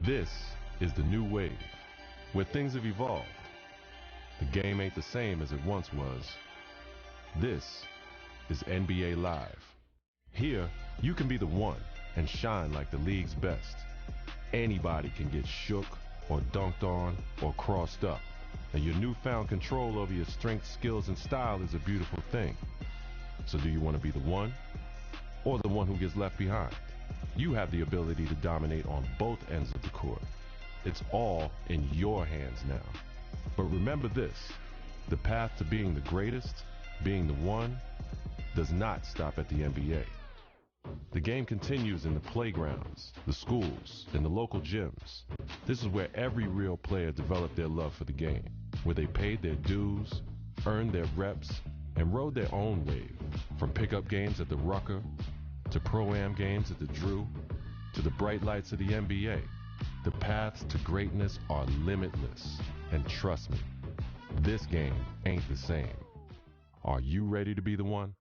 This is the new wave, where things have evolved. The game ain't the same as it once was. This is NBA Live. Here, you can be the one and shine like the league's best. Anybody can get shook or dunked on or crossed up. And your newfound control over your strength, skills, and style is a beautiful thing. So do you want to be the one or the one who gets left behind? You have the ability to dominate on both ends of the court. It's all in your hands now. But remember this, the path to being the greatest, being the one, does not stop at the NBA. The game continues in the playgrounds, the schools, and the local gyms. This is where every real player developed their love for the game, where they paid their dues, earned their reps, and rode their own wave. From pickup games at the Rucker, to Pro-Am games at the Drew, to the bright lights of the NBA. The paths to greatness are limitless. And trust me, this game ain't the same. Are you ready to be the one?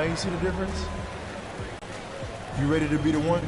you see the difference? You ready to be the one?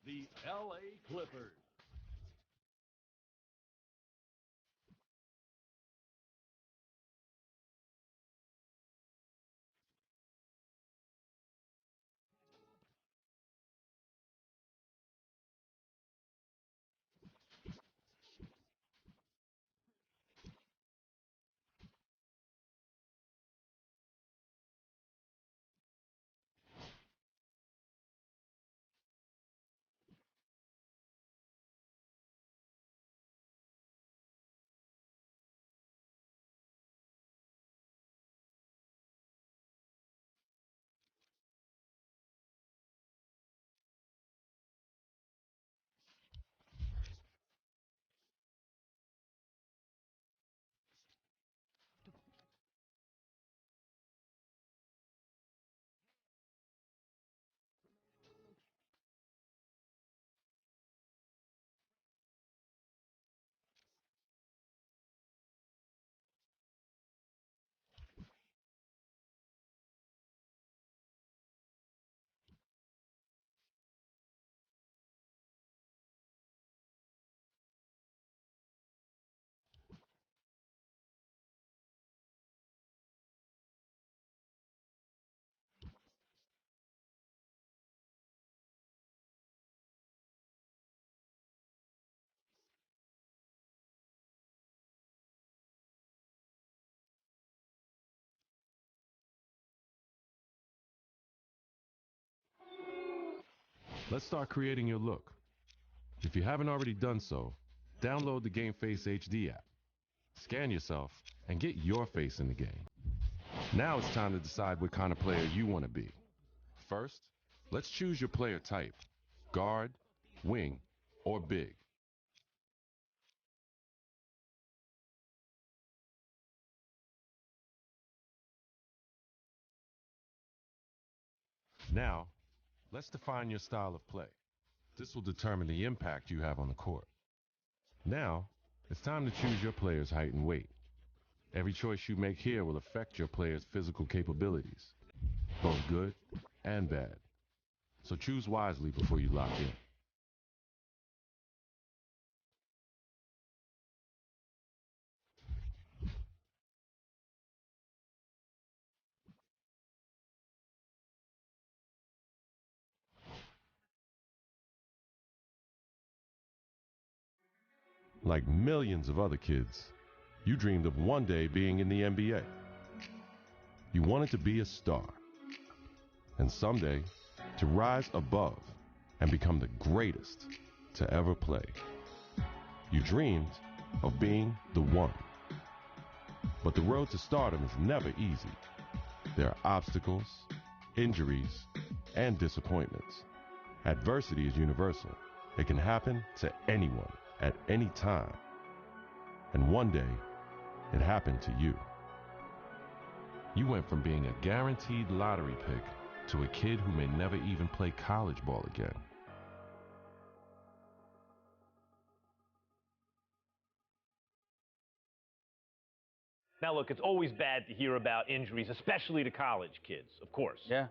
The LA Clippers. Let's start creating your look. If you haven't already done so, download the GameFace HD app. Scan yourself and get your face in the game. Now it's time to decide what kind of player you want to be. First, let's choose your player type: guard, wing, or big. Now, let's define your style of play. This will determine the impact you have on the court. Now, it's time to choose your player's height and weight. Every choice you make here will affect your player's physical capabilities, both good and bad. So choose wisely before you lock in. Like millions of other kids, you dreamed of one day being in the NBA. You wanted to be a star. And someday, to rise above and become the greatest to ever play. You dreamed of being the one. But the road to stardom is never easy. There are obstacles, injuries, and disappointments. Adversity is universal. It can happen to anyone at any time. And one day, it happened to you. You went from being a guaranteed lottery pick to a kid who may never even play college ball again. Now, look, it's always bad to hear about injuries, especially to college kids, of course. Yeah.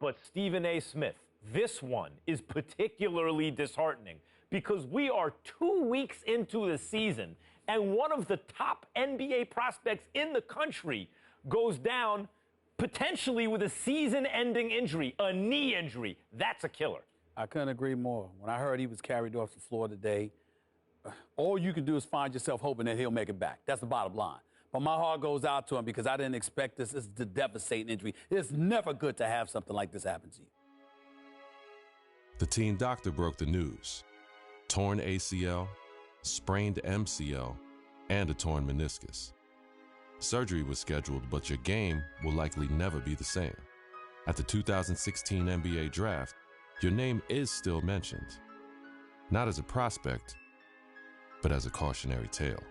But Stephen A. Smith, this one is particularly disheartening because we are 2 weeks into the season, and one of the top NBA prospects in the country goes down potentially with a season-ending injury, a knee injury. That's a killer. I couldn't agree more. When I heard he was carried off the floor today, all you can do is find yourself hoping that he'll make it back. That's the bottom line. But my heart goes out to him because I didn't expect this. This is a devastating injury. It's never good to have something like this happen to you. The team doctor broke the news: torn ACL, sprained MCL, and a torn meniscus. Surgery was scheduled, but your game will likely never be the same. At the 2016 NBA Draft, your name is still mentioned. Not as a prospect, but as a cautionary tale.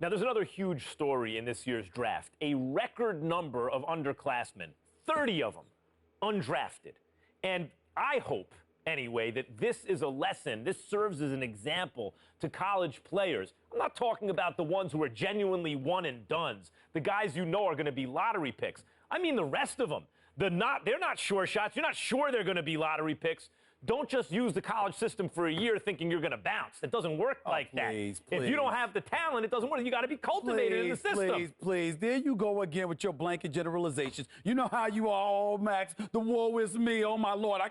Now, there's another huge story in this year's draft. A record number of underclassmen, 30 of them, undrafted. And I hope, anyway, that this is a lesson, this serves as an example to college players. I'm not talking about the ones who are genuinely one and dones, the guys you know are going to be lottery picks. I mean the rest of them. They're not sure shots. You're not sure they're going to be lottery picks. Don't just use the college system for a year thinking you're going to bounce. It doesn't work like that. Please. If you don't have the talent, it doesn't work. You got to be cultivated in the system. Please. There you go again with your blanket generalizations. You know how you are, oh, Max. The woe is me. Oh, my Lord. I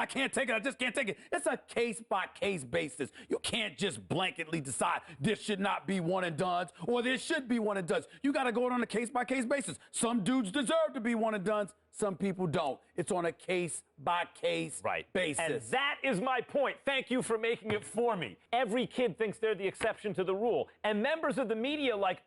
can't take it. I just can't take it. It's a case-by-case basis. You can't just blanketly decide this should not be one and dones or this should be one and dones. You got to go on a case-by-case basis. Some dudes deserve to be one and dones. Some people don't. It's on a case-by-case basis. And that is my point. Thank you for making it for me. Every kid thinks they're the exception to the rule. And members of the media like,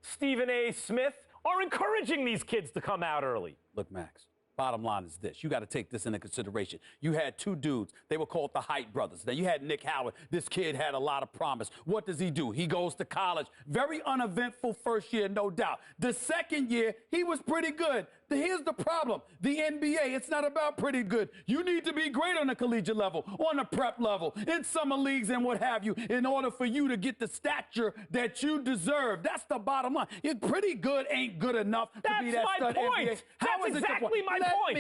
Stephen A. Smith, are encouraging these kids to come out early. Look, Max, bottom line is this. You got to take this into consideration. You had two dudes. They were called the Height brothers. Now, you had Nick Howard. This kid had a lot of promise. What does he do? He goes to college. Very uneventful first year, no doubt. The second year, he was pretty good. Here's the problem. The NBA, it's not about pretty good. You need to be great on the collegiate level, on the prep level, in summer leagues and what have you, in order for you to get the stature that you deserve. That's the bottom line. You're pretty good ain't good enough to be that stud NBA. That's exactly my point.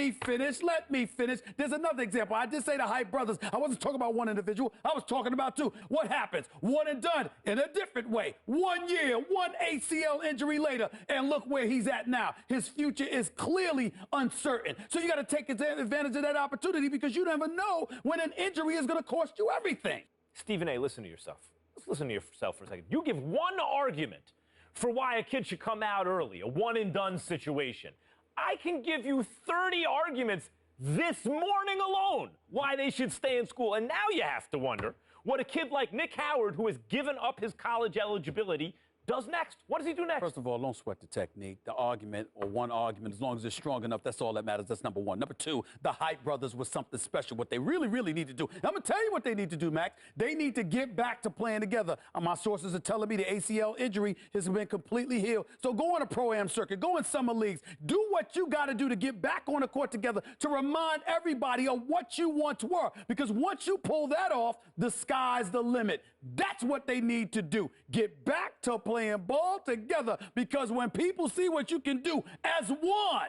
Let me finish. There's another example. I did say the Height brothers. I wasn't talking about one individual. I was talking about two. What happens? One and done in a different way. 1 year, one ACL injury later, and look where he's at now. His future is clearly uncertain. So you got to take advantage of that opportunity because you never know when an injury is going to cost you everything. Stephen A., listen to yourself. Let's listen to yourself for a second. You give one argument for why a kid should come out early, a one-and-done situation. I can give you 30 arguments this morning alone why they should stay in school. And now you have to wonder what a kid like Nick Howard, who has given up his college eligibility, does next. What does he do next? First of all, don't sweat the technique. The argument, or one argument, as long as it's strong enough, that's all that matters. That's number one. Number two, the Height brothers was something special. What they really, really need to do. I'm going to tell you what they need to do, Max. They need to get back to playing together. My sources are telling me the ACL injury has been completely healed. So go on a pro-am circuit. Go in summer leagues. Do what you got to do to get back on the court together to remind everybody of what you once were. Because once you pull that off, the sky's the limit. That's what they need to do. Get back to playing ball together, because when people see what you can do as one,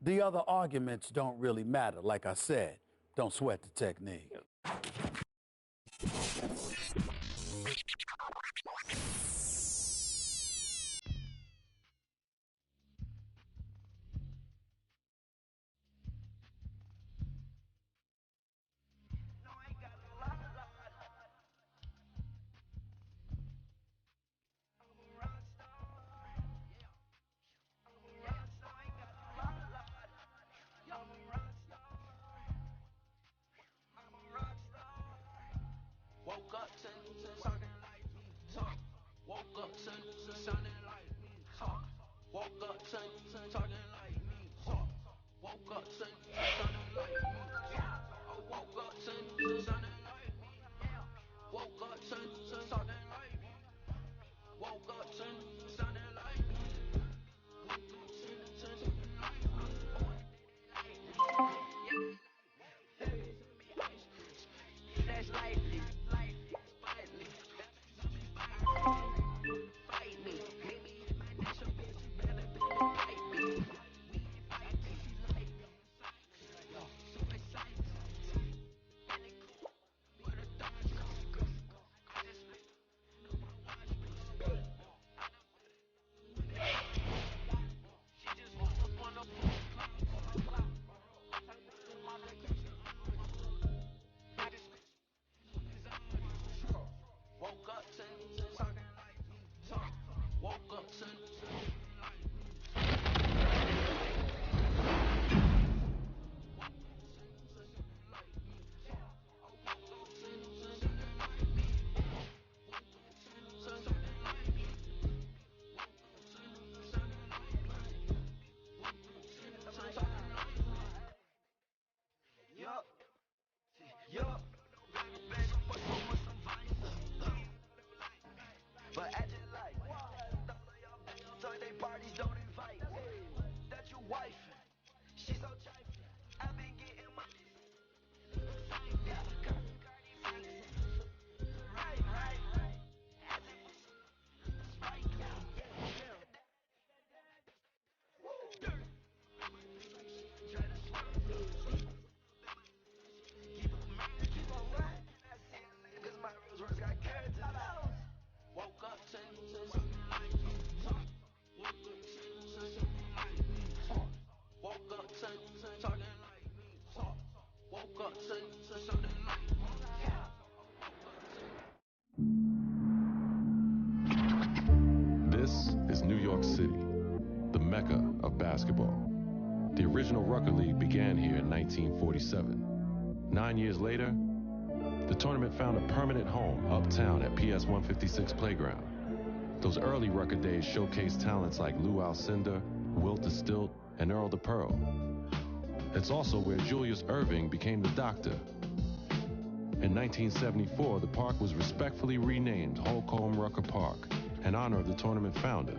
the other arguments don't really matter. Like I said, don't sweat the technique. Woke up to mecca of basketball. The original Rucker League began here in 1947. 9 years later, the tournament found a permanent home uptown at PS 156 Playground. Those early Rucker days showcased talents like Lou Alcindor, Wilt the Stilt, and Earl the Pearl. It's also where Julius Erving became the Doctor. In 1974, the park was respectfully renamed Holcomb Rucker Park in honor of the tournament founder.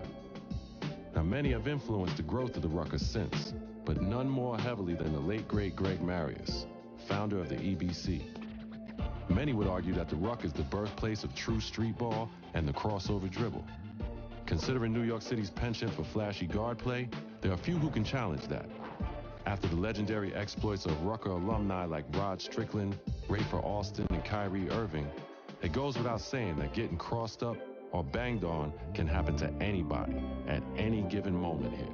Now, many have influenced the growth of the Rucker since, but none more heavily than the late great Greg Marius, founder of the EBC. Many would argue that the Ruck is the birthplace of true street ball and the crossover dribble. Considering New York City's penchant for flashy guard play, there are few who can challenge that. After the legendary exploits of Rucker alumni like Rod Strickland, Rafer Alston, and Kyrie Irving, it goes without saying that getting crossed up or banged on can happen to anybody at any given moment here.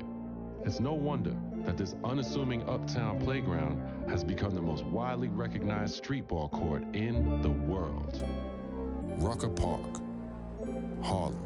It's no wonder that this unassuming uptown playground has become the most widely recognized street ball court in the world. Rucker Park, Harlem.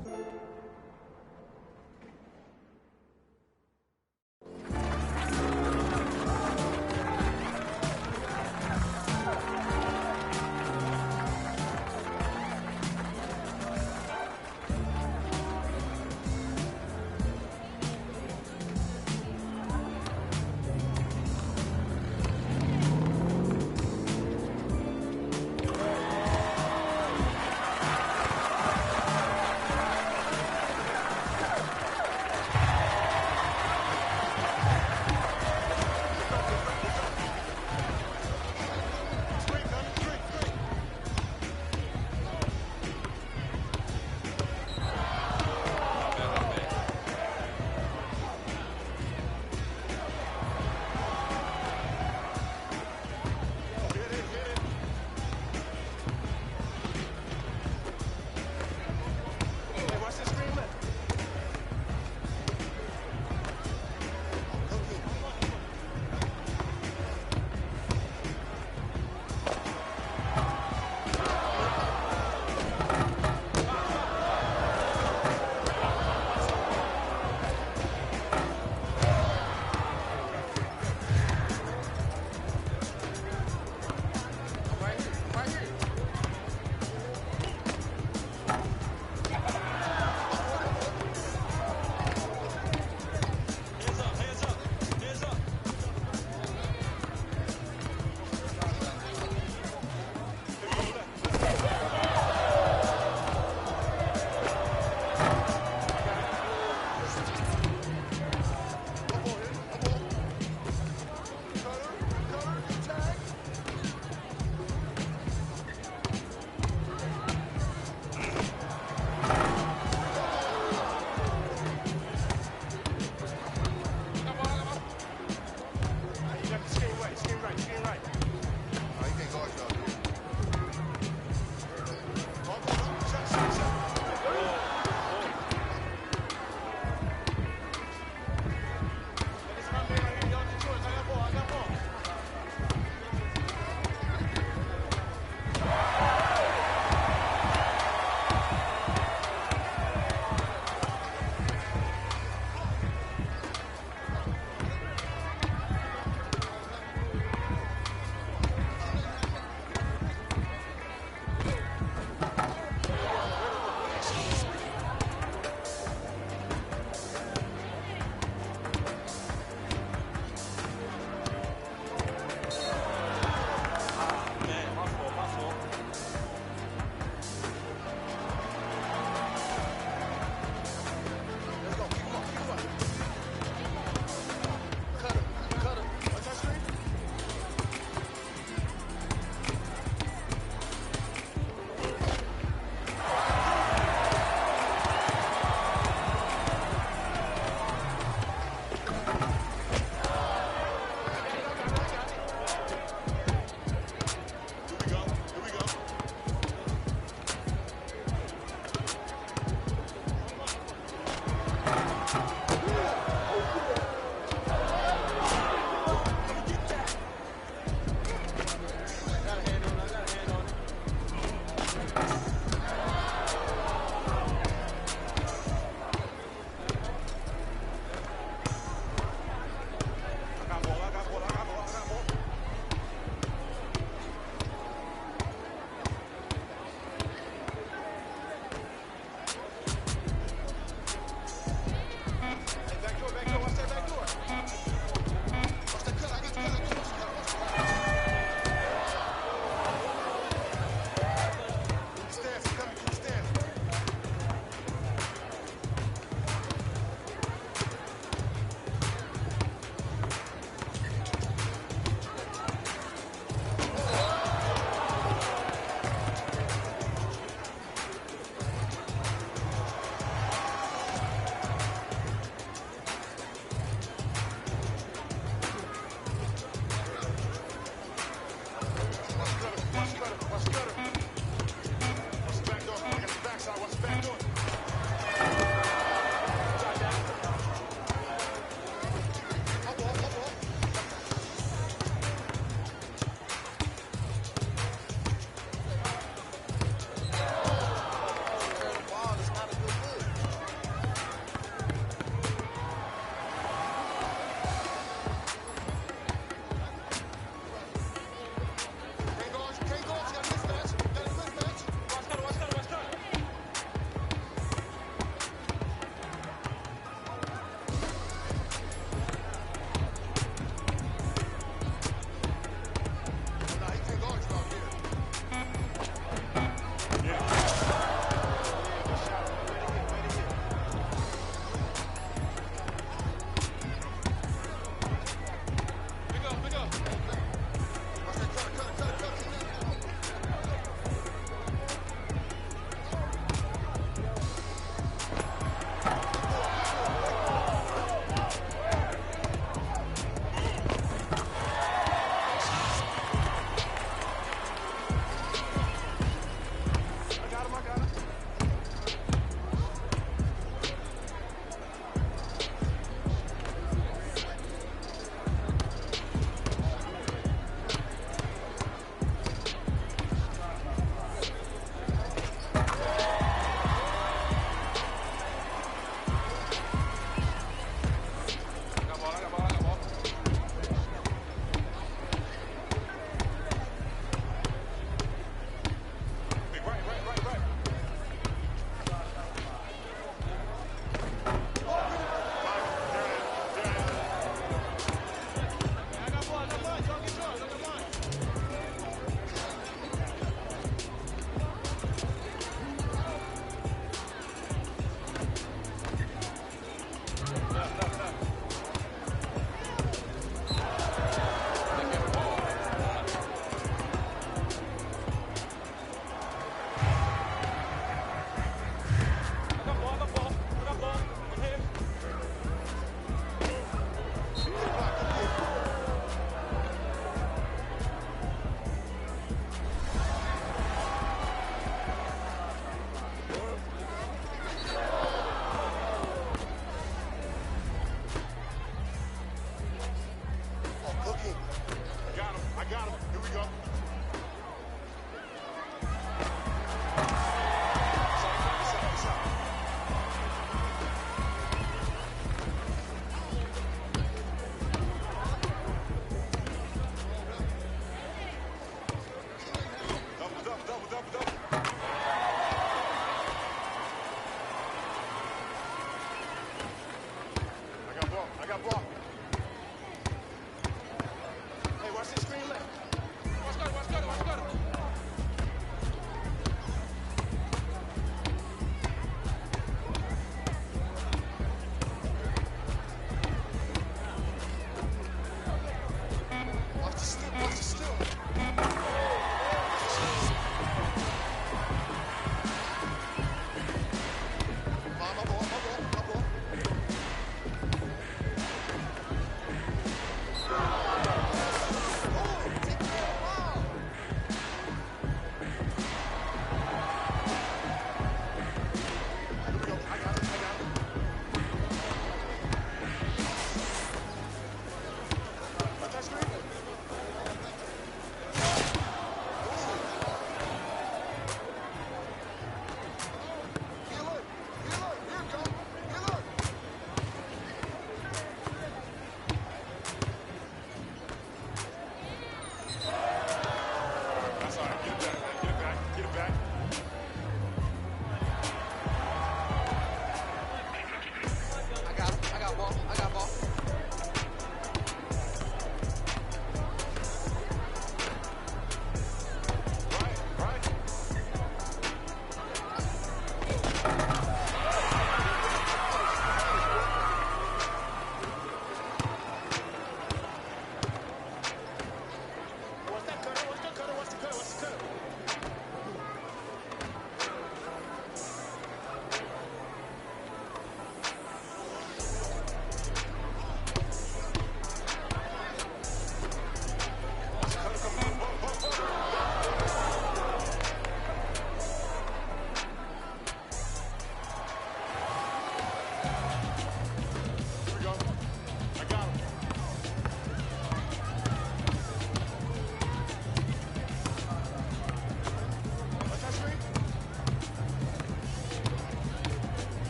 got him. Here we go.